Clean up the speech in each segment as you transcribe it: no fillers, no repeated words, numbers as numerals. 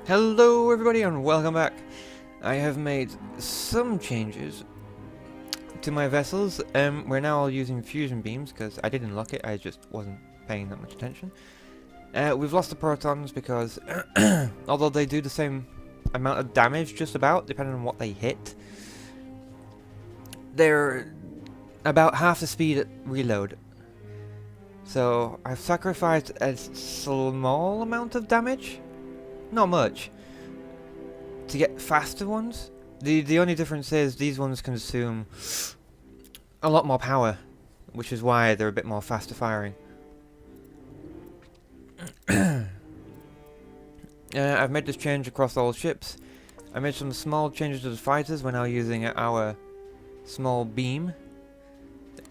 Hello everybody and welcome back. I have made some changes to my vessels. We're now all using fusion beams because I didn't lock it, I just wasn't paying that much attention. We've lost the protons because although they do the same amount of damage just about, depending on what they hit, they're about half the speed at reload. So I've sacrificed a small amount of damage, not much, to get faster ones. The only difference is these ones consume a lot more power, which is why they're a bit more faster firing. I've made this change across all ships. I made some small changes to the fighters. We're now using our small beam,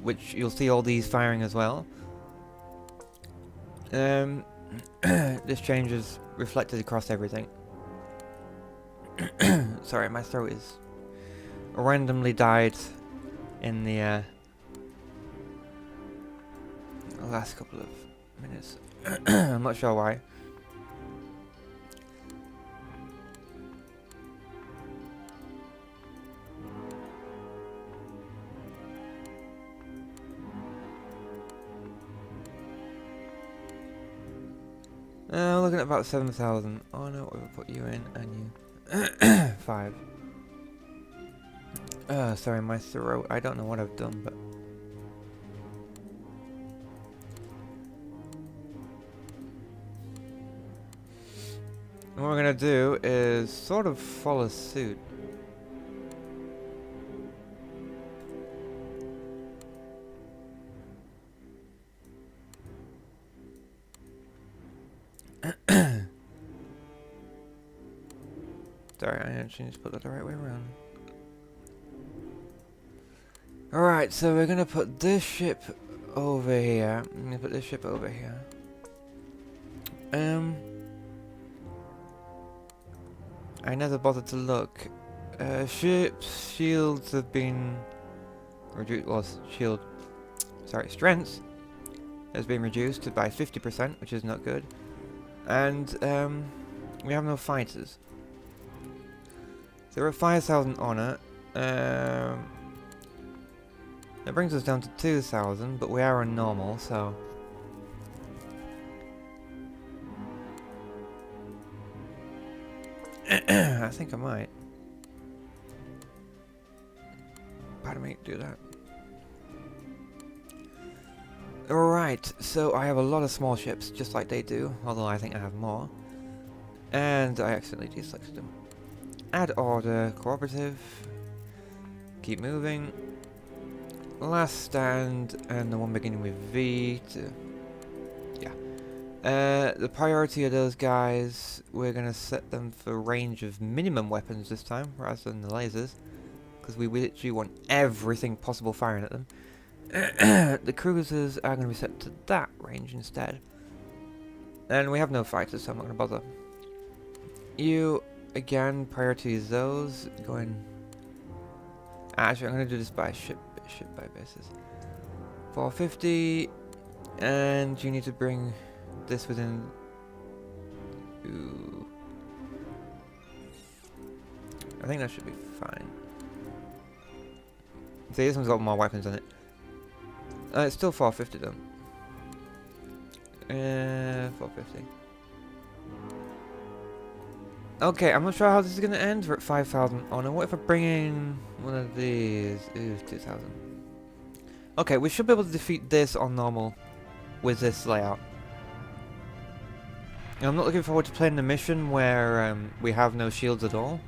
which you'll see all these firing as well. This change is reflected across everything. Sorry, my throat is randomly died in the last couple of minutes. I'm not sure why. Looking at about 7,000. Oh no, we'll put you in and you 5. Sorry, my throat. I don't know what I've done, but what we're gonna do is sort of follow suit. Sorry, I actually need to put that the right way around. Alright, so we're gonna put this ship over here. I'm gonna put this ship over here. I never bothered to look. Ships' shields have been reduced. Well, strength has been reduced by 50%, which is not good. And we have no fighters. So we're at 5,000 honor. That brings us down to 2,000, but we are on normal, so I think I might. Pardon me, do that. Alright, so I have a lot of small ships, just like they do, although I think I have more. And I accidentally deselected them. Add order, cooperative. Keep moving. Last stand, and the one beginning with V to... yeah. The priority of those guys, we're going to set them for range of minimum weapons this time, rather than the lasers. Because we literally want everything possible firing at them. The cruisers are going to be set to that range instead. And we have no fighters, so I'm not going to bother. You, again, priority is those. Going... actually, I'm going to do this by ship by basis. 450, and you need to bring this within... ooh. I think that should be fine. See, this one's got more weapons on it. It's still 450 though. 450. Okay, I'm not sure how this is going to end. We're at 5,000 honor. What if I bring in one of these? Ooh, 2,000. Okay, we should be able to defeat this on normal with this layout. I'm not looking forward to playing the mission where we have no shields at all.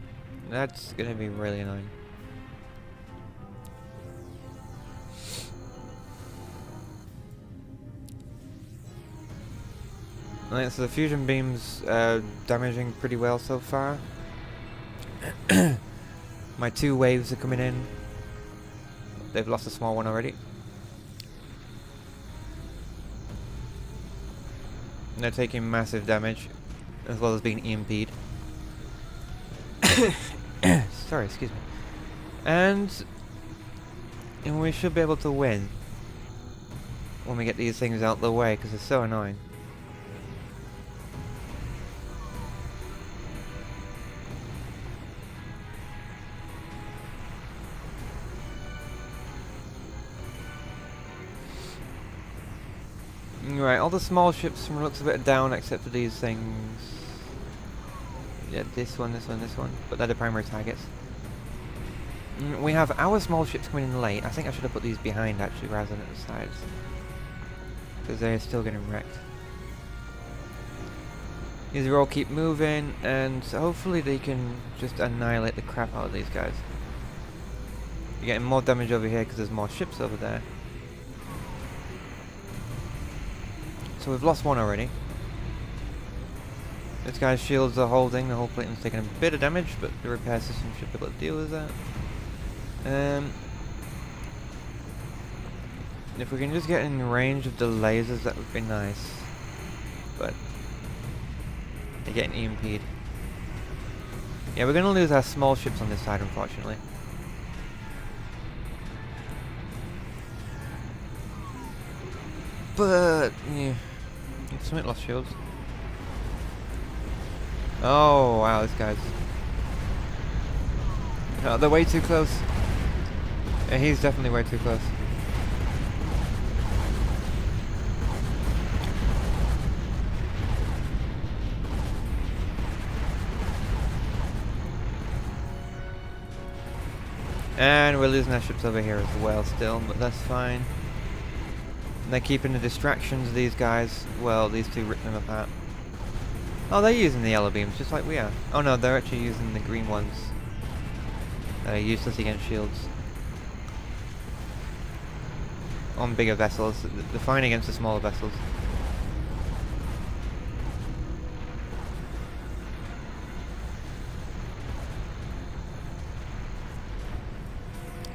That's going to be really annoying. Alright, so the fusion beams damaging pretty well so far. My 2 waves are coming in. They've lost a small one already. And they're taking massive damage, as well as being EMP'd. Sorry, excuse me. And we should be able to win when we get these things out of the way, because they're so annoying. Right, all the small ships from the looks of it are down except for these things. Yeah, this one, this one, this one. But they're the primary targets. We have our small ships coming in late. I think I should have put these behind actually rather than at the sides. Because they're still getting wrecked. These all keep moving and hopefully they can just annihilate the crap out of these guys. You're getting more damage over here because there's more ships over there. So we've lost one already. This guy's shields are holding, the whole plating's taking a bit of damage, but the repair system should be able to deal with that. If we can just get in range of the lasers, that would be nice. But they're getting EMP'd. Yeah, we're gonna lose our small ships on this side, unfortunately. But yeah, Summit lost shields. Oh wow, this guy's. Oh, they're way too close. Yeah, he's definitely way too close. And we're losing our ships over here as well still, but that's fine. And they're keeping the distractions of these guys. Well, these two rip them apart. Oh, they're using the yellow beams just like we are. Oh no, they're actually using the green ones. That are useless against shields. On bigger vessels. They're fine against the smaller vessels.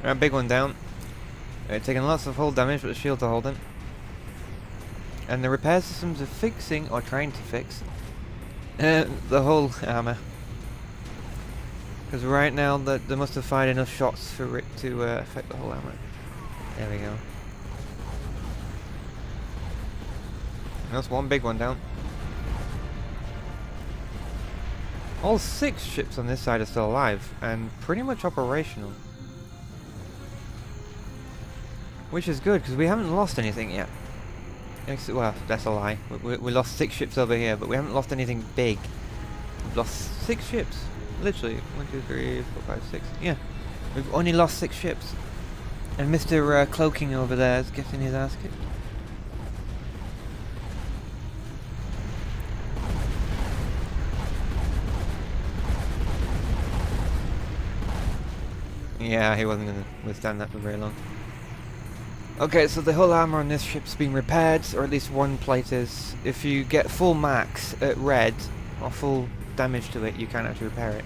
Alright, big one down. They're taking lots of hull damage, but the shields are holding. And the repair systems are fixing, or trying to fix, the hull armor. Because right now, they must have fired enough shots for it to affect the hull armor. There we go. That's one big one down. All 6 ships on this side are still alive, and pretty much operational. Which is good, because we haven't lost anything yet. Well, that's a lie. We lost 6 ships over here, but we haven't lost anything big. We've lost 6 ships. Literally. 1, 2, 3, 4, 5, 6. Yeah. We've only lost 6 ships. And Mr. Cloaking over there is getting his ass kicked. Yeah, he wasn't going to withstand that for very long. Okay, so the hull armor on this ship's been repaired, or at least one plate is. If you get full max at red, or full damage to it, you can actually repair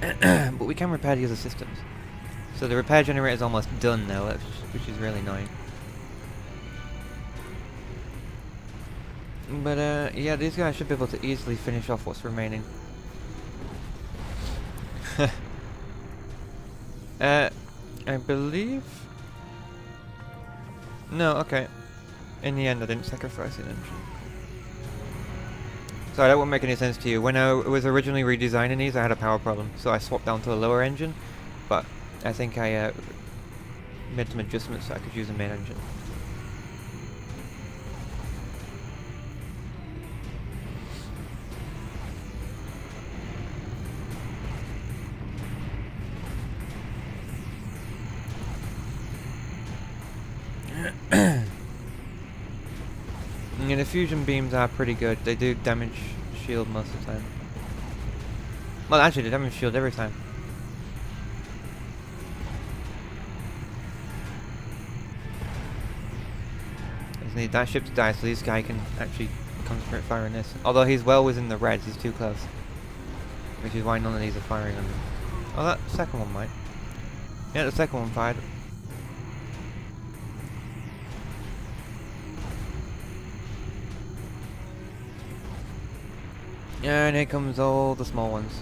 it. But we can repair the other systems. So the repair generator is almost done now, which is really annoying. But yeah, these guys should be able to easily finish off what's remaining. I believe... No, okay. In the end, I didn't sacrifice an engine. Sorry, that won't make any sense to you. When I was originally redesigning these, I had a power problem, so I swapped down to a lower engine, but I think I made some adjustments so I could use a main engine. And the fusion beams are pretty good. They do damage shield most of the time. Well, actually, they damage shield every time. I just need that ship to die so this guy can actually concentrate firing this. Although he's well within the reds, he's too close. Which is why none of these are firing on him. Oh, that second one might. Yeah, the second one fired. And here comes all the small ones.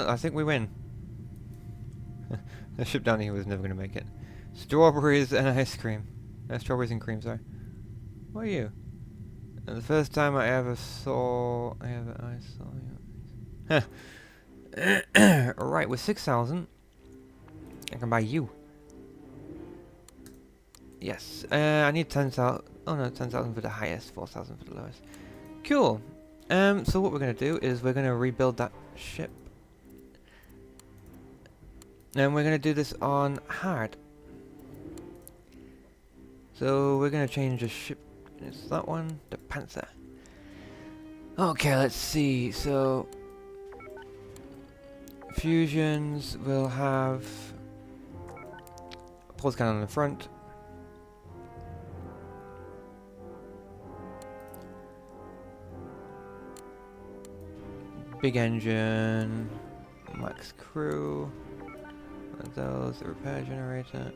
I think we win. The ship down here was never going to make it. Strawberries and ice cream. Strawberries and cream, sorry. What are you? And the first time I ever saw... I saw you. Alright, with 6,000, I can buy you. Yes. I need 10,000. Oh no, 10,000 for the highest, 4,000 for the lowest. Cool. So what we're going to do is we're going to rebuild that ship. And we're going to do this on hard. So we're going to change the ship. It's that one, the Panther. Okay, let's see. So fusions will have a pulse cannon on the front. Big engine, max crew. One of those, the repair generator.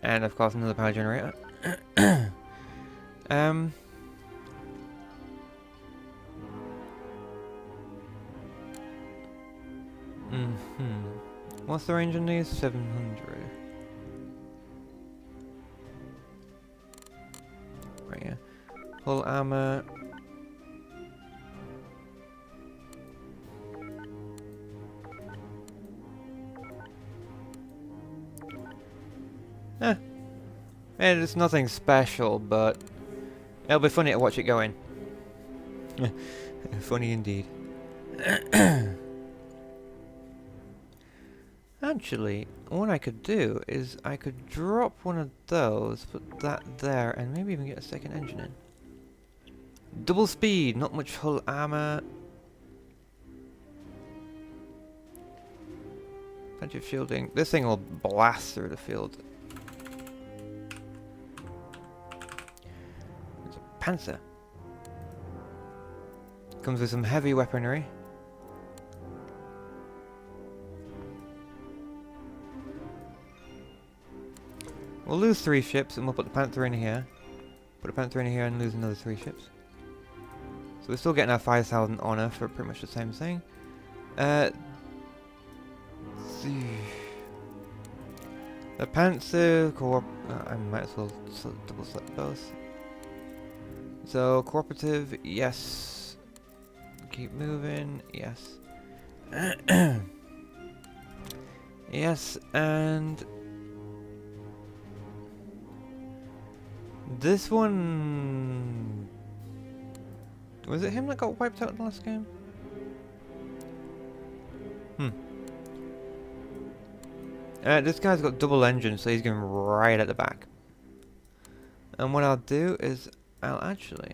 And of course another power generator. What's the range on these? 700. Right here. Full armor. It's nothing special, but it'll be funny to watch it going. Funny indeed. Actually, what I could do is I could drop one of those, put that there, and maybe even get a second engine in. Double speed, not much hull armor. Plenty of shielding. This thing will blast through the field. It's a Panther. Comes with some heavy weaponry. We'll lose 3 ships and we'll put the Panther in here. Put the Panther in here and lose another 3 ships. So we're still getting our 5,000 honor for pretty much the same thing. The Panther I might as well double select both. So cooperative, yes. Keep moving, yes. Yes, and this one... Was it him that got wiped out in the last game? This guy's got double engine, so he's going right at the back. And what I'll do is, I'll actually...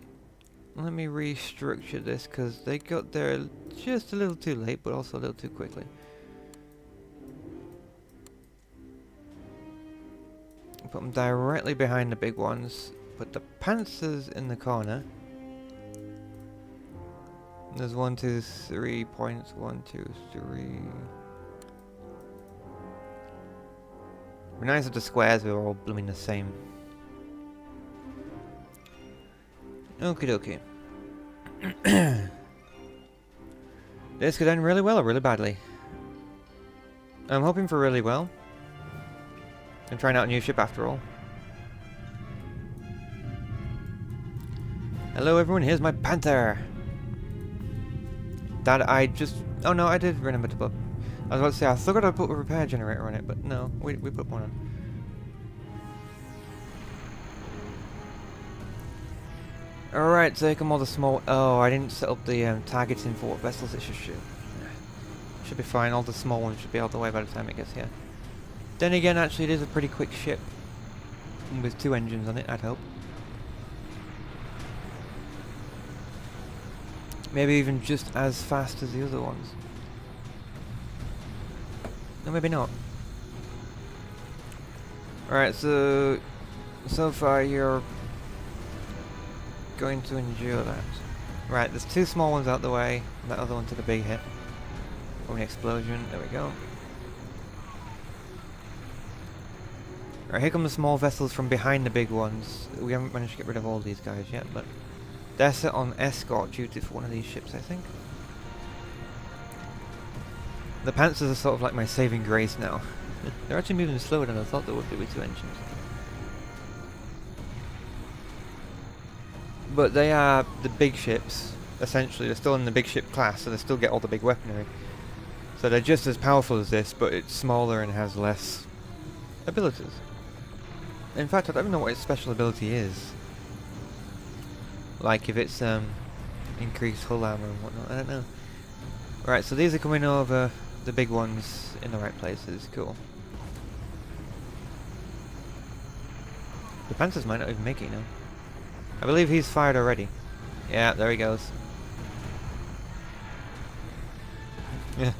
Let me restructure this, because they got there just a little too late, but also a little too quickly. Put them directly behind the big ones. Put the Panthers in the corner. There's 1, 2, 3 points. 1, 2, 3. It'd be nice if the squares were all blooming the same. Okie dokie. This could end really well or really badly. I'm hoping for really well. I'm trying out a new ship after all. Hello everyone, here's my Panther! That I just... Oh no, I did remember to put... I was about to say, I thought I'd put a repair generator on it, but no, we put one on. Alright, so here come all the small... Oh, I didn't set up the targeting for what vessels it should shoot. Should be fine, all the small ones should be out of the way by the time it gets here. Then again, actually, it is a pretty quick ship. With 2 engines on it, I'd hope. Maybe even just as fast as the other ones. No, maybe not. Alright, so far you're going to endure that. Right, there's 2 small ones out the way. That other one took a big hit. From the explosion. There we go. Right, here come the small vessels from behind the big ones. We haven't managed to get rid of all these guys yet, but they're set on escort duty for one of these ships, I think. The Panthers are sort of like my saving grace now. They're actually moving slower than I thought they would be with 2 engines. But they are the big ships, essentially. They're still in the big ship class, so they still get all the big weaponry. So they're just as powerful as this, but it's smaller and has less abilities. In fact, I don't even know what its special ability is. Like if it's increased hull armor and whatnot, I don't know. Right, so these are coming over the big ones in the right places, cool. The Panthers might not even make it, you know. I believe he's fired already. Yeah, there he goes. Yeah.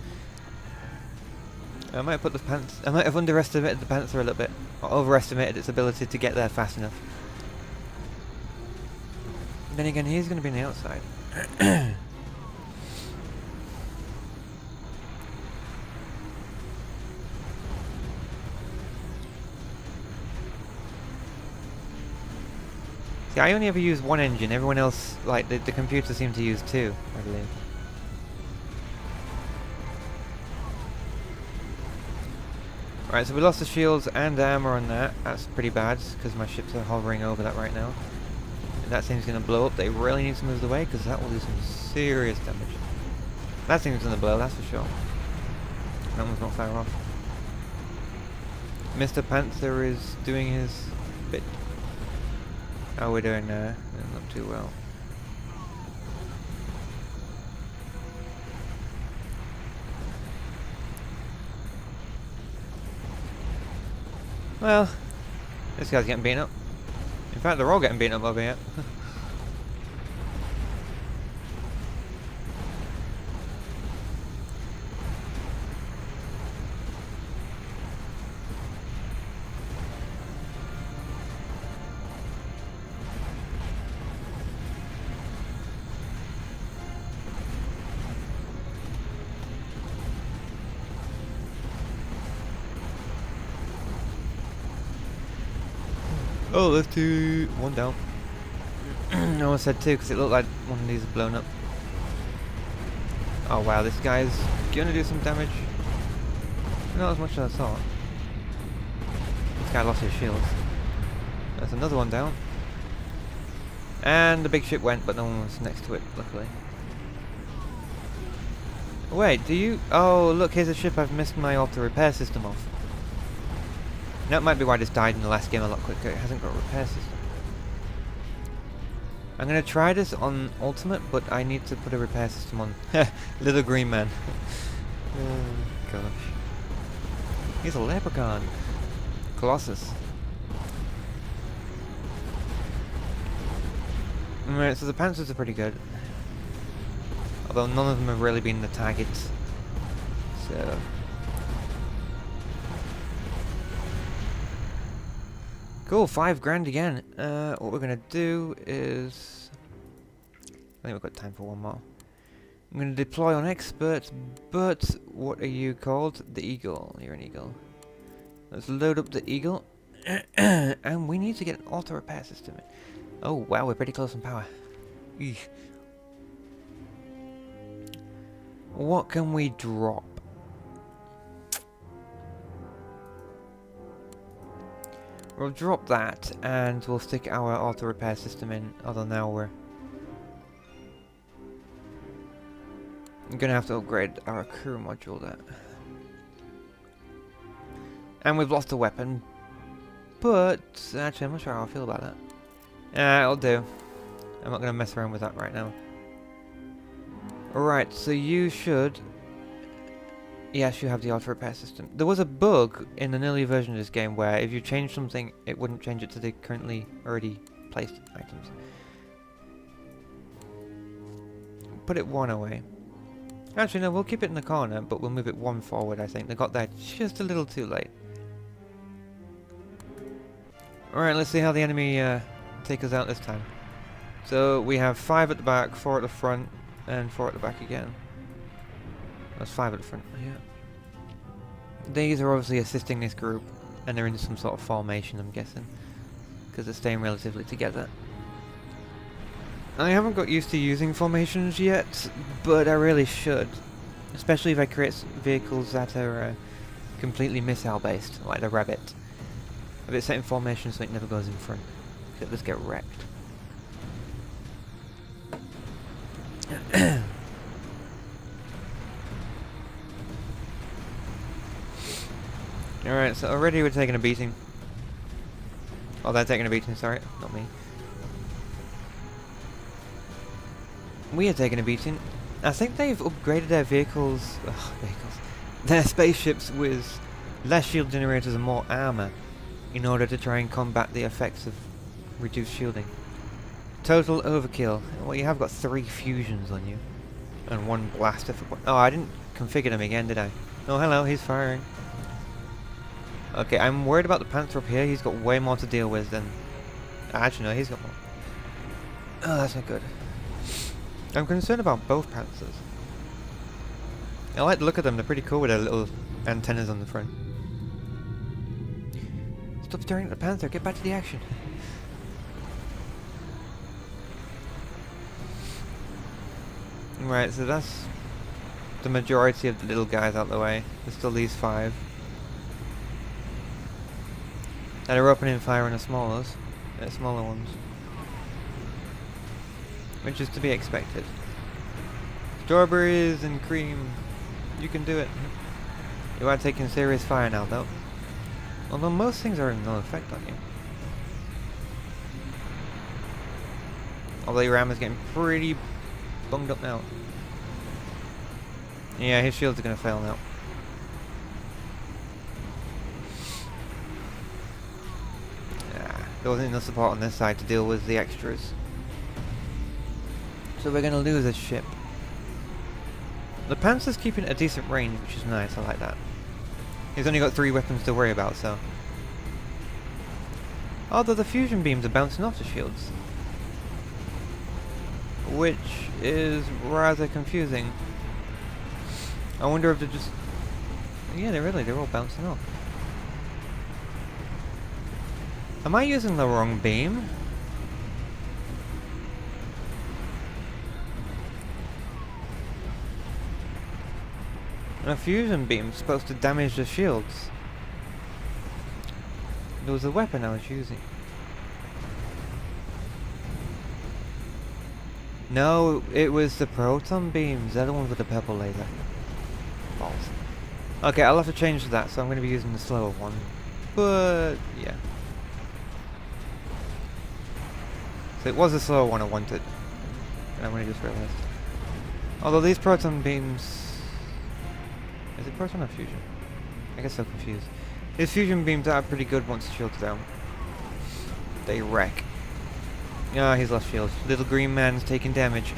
I might have put the Panther. I might have underestimated the Panther a little bit, or overestimated its ability to get there fast enough. Then again, he's going to be on the outside. See, I only ever use 1 engine. Everyone else, like the computer, seemed to use 2, I believe. Right, so we lost the shields and armor on that. That's pretty bad, because my ships are hovering over that right now. And that thing's going to blow up. They really need to move away, because that will do some serious damage. That thing's going to blow, that's for sure. That one's not far off. Mr. Panther is doing his bit. How we're doing now? Not too well. Well, this guy's getting beaten up. In fact, they're all getting beaten up over here. Oh, there's 2. 1 down. I almost said 2 because it looked like one of these is blown up. Oh wow, this guy's gonna do some damage. Not as much as I thought. This guy lost his shields. There's another one down. And the big ship went, but no one was next to it, luckily. Wait, do you... Oh, look, here's a ship I've missed my auto repair system off. That might be why this died in the last game a lot quicker. It hasn't got a repair system. I'm going to try this on Ultimate, but I need to put a repair system on. Little green man. Oh, gosh. He's a leprechaun. Colossus. Alright, so the Panthers are pretty good. Although none of them have really been the targets. So... Cool, 5 grand again. What we're gonna do is... I think we've got time for one more. I'm gonna deploy on experts, but what are you called? The Eagle. You're an Eagle. Let's load up the Eagle. And we need to get an auto repair system. Oh wow, we're pretty close on power. Eesh. What can we drop? We'll drop that, and we'll stick our auto repair system in, although now we're gonna have to upgrade our crew module there. And we've lost a weapon, but actually I'm not sure how I feel about that. It'll do. I'm not gonna mess around with that right now. Alright, so you should... Yes, you have the auto repair system. There was a bug in an earlier version of this game where if you change something, it wouldn't change it to the currently already placed items. Put it 1 away. Actually, no, we'll keep it in the corner, but we'll move it 1 forward, I think. They got there just a little too late. Alright, let's see how the enemy take us out this time. So, we have 5 at the back, 4 at the front, and 4 at the back again. That's 5 at the front, yeah. These are obviously assisting this group, and they're in some sort of formation, I'm guessing. Because they're staying relatively together. I haven't got used to using formations yet, but I really should. Especially if I create vehicles that are completely missile based, like the rabbit. If it's set in formation so it never goes in front. It'll just get wrecked. Alright, so already we're taking a beating. Oh, they're taking a beating, sorry, not me. We are taking a beating. I think they've upgraded their vehicles, their spaceships with less shield generators and more armor in order to try and combat the effects of reduced shielding. Total overkill. Well, you have got 3 fusions on you. And 1 blaster for... Oh, I didn't configure them again, did I? Oh, hello, he's firing. Okay, I'm worried about the Panther up here. He's got way more to deal with than... Actually, no, he's got more. Oh, that's not good. I'm concerned about both Panthers. I like the look of them. They're pretty cool with their little antennas on the front. Stop staring at the Panther. Get back to the action. Right, so that's the majority of the little guys out the way. There's still these 5 that are opening fire on the smaller ones, which is to be expected. Strawberries and cream, you can do it. You are taking serious fire now, though. Although most things are in no effect on you. Although your armor's getting pretty bunged up now. Yeah, his shields are gonna fail now. There wasn't enough support on this side to deal with the extras. So we're gonna lose this ship. The Panther's keeping a decent range, which is nice, I like that. He's only got 3 weapons to worry about, so... Although the fusion beams are bouncing off the shields. Which is rather confusing. I wonder if they're just... Yeah, they're all bouncing off. Am I using the wrong beam? A fusion beam's supposed to damage the shields. There was a weapon I was using. No, it was the proton beams. They're the ones with the purple laser. Balls. Okay, I'll have to change that, so I'm going to be using the slower one. But, yeah. So it was the slower one I wanted. And I'm going to just realized. Although these proton beams... Is it proton or fusion? I guess I'm confused. These fusion beams are pretty good once the shield's down. They wreck. Ah, he's lost shield. Little green man's taking damage.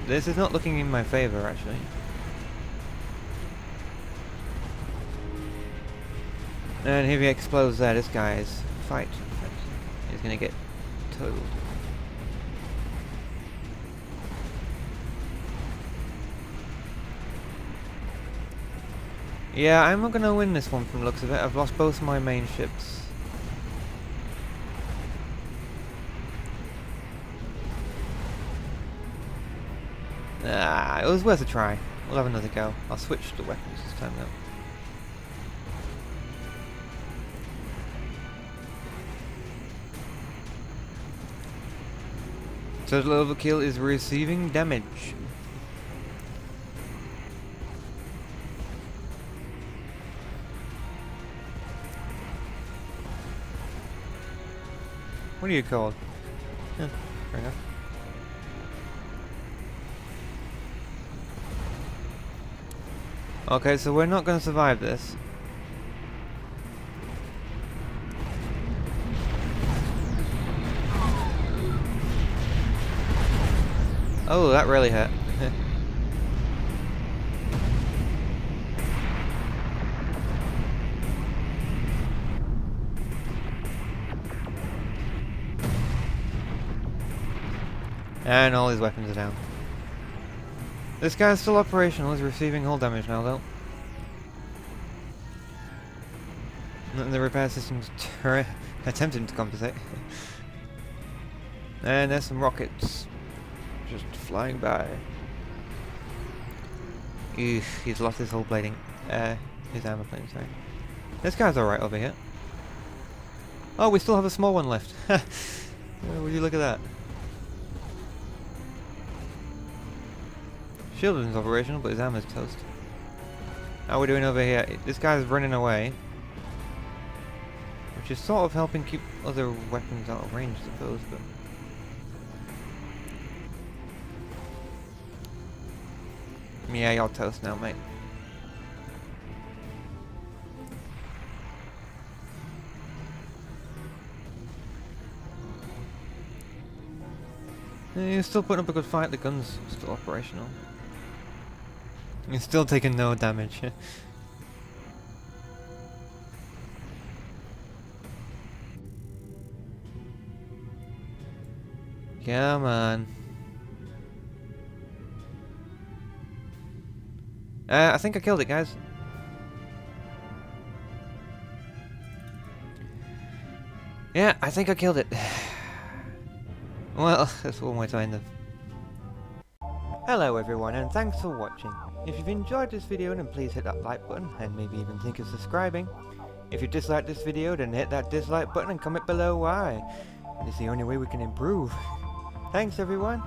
This is not looking in my favor, actually. And if he explodes there, this guy is... Fight. He's gonna get totaled. Yeah, I'm not gonna win this one from the looks of it. I've lost both my main ships. Ah, it was worth a try. We'll have another go. I'll switch the weapons this time though. Total overkill is receiving damage. What are you called? Yeah, fair enough. Okay, so we're not going to survive this. Oh, that really hurt. And all his weapons are down. This guy's still operational, he's receiving hull damage now though. And the repair system's attempting to compensate. And there's some rockets just flying by. Eesh, he's lost his whole plating. His armor plating, sorry. This guy's alright over here. Oh, we still have a small one left. Would you look at that? Shielding's operational, but his armor's toast. How are we doing over here? This guy's running away. Which is sort of helping keep other weapons out of range, I suppose, but... Yeah, you're toast now, mate. You're still putting up a good fight, the gun's still operational. You're still taking no damage. Come on. I think I killed it, guys. Yeah, I think I killed it. Well, that's one way to end it. Hello everyone, and thanks for watching. If you've enjoyed this video, then please hit that like button, and maybe even think of subscribing. If you disliked this video, then hit that dislike button and comment below why. It's the only way we can improve. Thanks everyone.